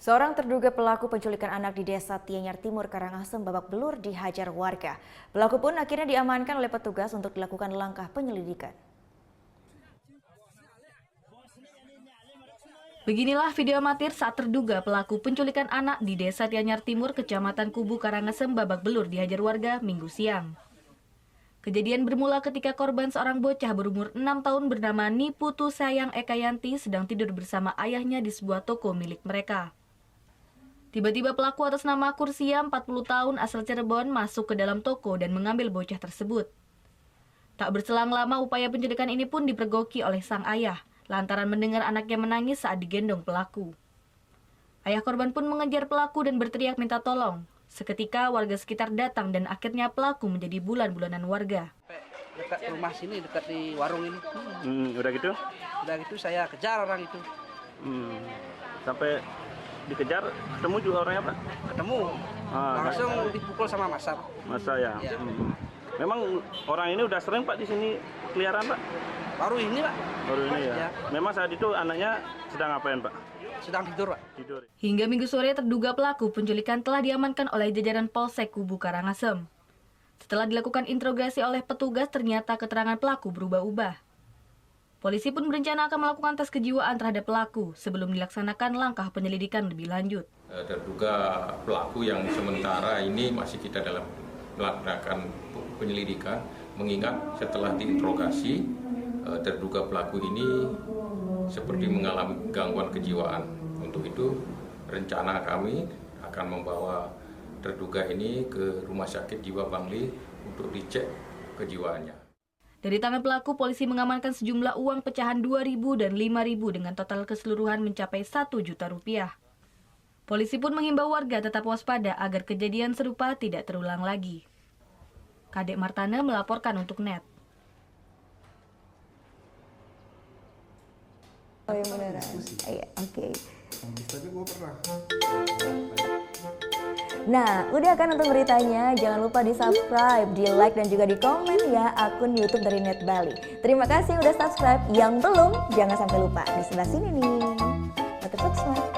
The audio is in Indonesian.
Seorang terduga pelaku penculikan anak di Desa Tianyar Timur, Karangasem babak belur dihajar warga. Pelaku pun akhirnya diamankan oleh petugas untuk dilakukan langkah penyelidikan. Beginilah video amatir saat terduga pelaku penculikan anak di Desa Tianyar Timur, Kecamatan Kubu, Karangasem babak belur dihajar warga Minggu siang. Kejadian bermula ketika korban seorang bocah berumur 6 tahun bernama Niputu Sayang Ekayanti sedang tidur bersama ayahnya di sebuah toko milik mereka. Tiba-tiba pelaku atas nama Kursia, 40 tahun asal Cirebon, masuk ke dalam toko dan mengambil bocah tersebut. Tak berselang lama upaya penculikan ini pun dipergoki oleh sang ayah, lantaran mendengar anaknya menangis saat digendong pelaku. Ayah korban pun mengejar pelaku dan berteriak minta tolong. Seketika warga sekitar datang dan akhirnya pelaku menjadi bulan-bulanan warga. Dekat rumah sini, dekat di warung ini. Udah gitu? Udah gitu saya kejar orang itu. Sampai dikejar, ketemu juga orangnya, Pak? Ketemu, langsung dipukul sama masa. Masa ya? Ya. Memang orang ini udah sering, Pak, di sini keliaran, Pak? Baru ini, Pak. Baru ini ya? Ya. Memang saat itu anaknya sedang ngapain, Pak? Sedang tidur, Pak. Tidur. Hingga Minggu sore terduga pelaku penculikan telah diamankan oleh jajaran Polsek Kubu Karangasem. Setelah dilakukan interogasi oleh petugas, ternyata keterangan pelaku berubah-ubah. Polisi pun berencana akan melakukan tes kejiwaan terhadap pelaku sebelum dilaksanakan langkah penyelidikan lebih lanjut. Terduga pelaku yang sementara ini masih kita dalam melaksanakan penyelidikan, mengingat setelah diinterogasi, terduga pelaku ini seperti mengalami gangguan kejiwaan. Untuk itu, rencana kami akan membawa terduga ini ke Rumah Sakit Jiwa Bangli untuk dicek kejiwaannya. Dari tangan pelaku, polisi mengamankan sejumlah uang pecahan 2.000 dan 5.000 dengan total keseluruhan mencapai 1 juta rupiah. Polisi pun menghimbau warga tetap waspada agar kejadian serupa tidak terulang lagi. Kadek Martana melaporkan untuk NET. Oh yang beneran? Iya, oke. Tapi gue pernah. Nah, udah kan nonton beritanya? Jangan lupa di-subscribe, di-like, dan juga di-komen ya akun YouTube dari Net Bali. Terima kasih udah subscribe. Yang belum, jangan sampai lupa. Di sebelah sini nih. Notif subscribe.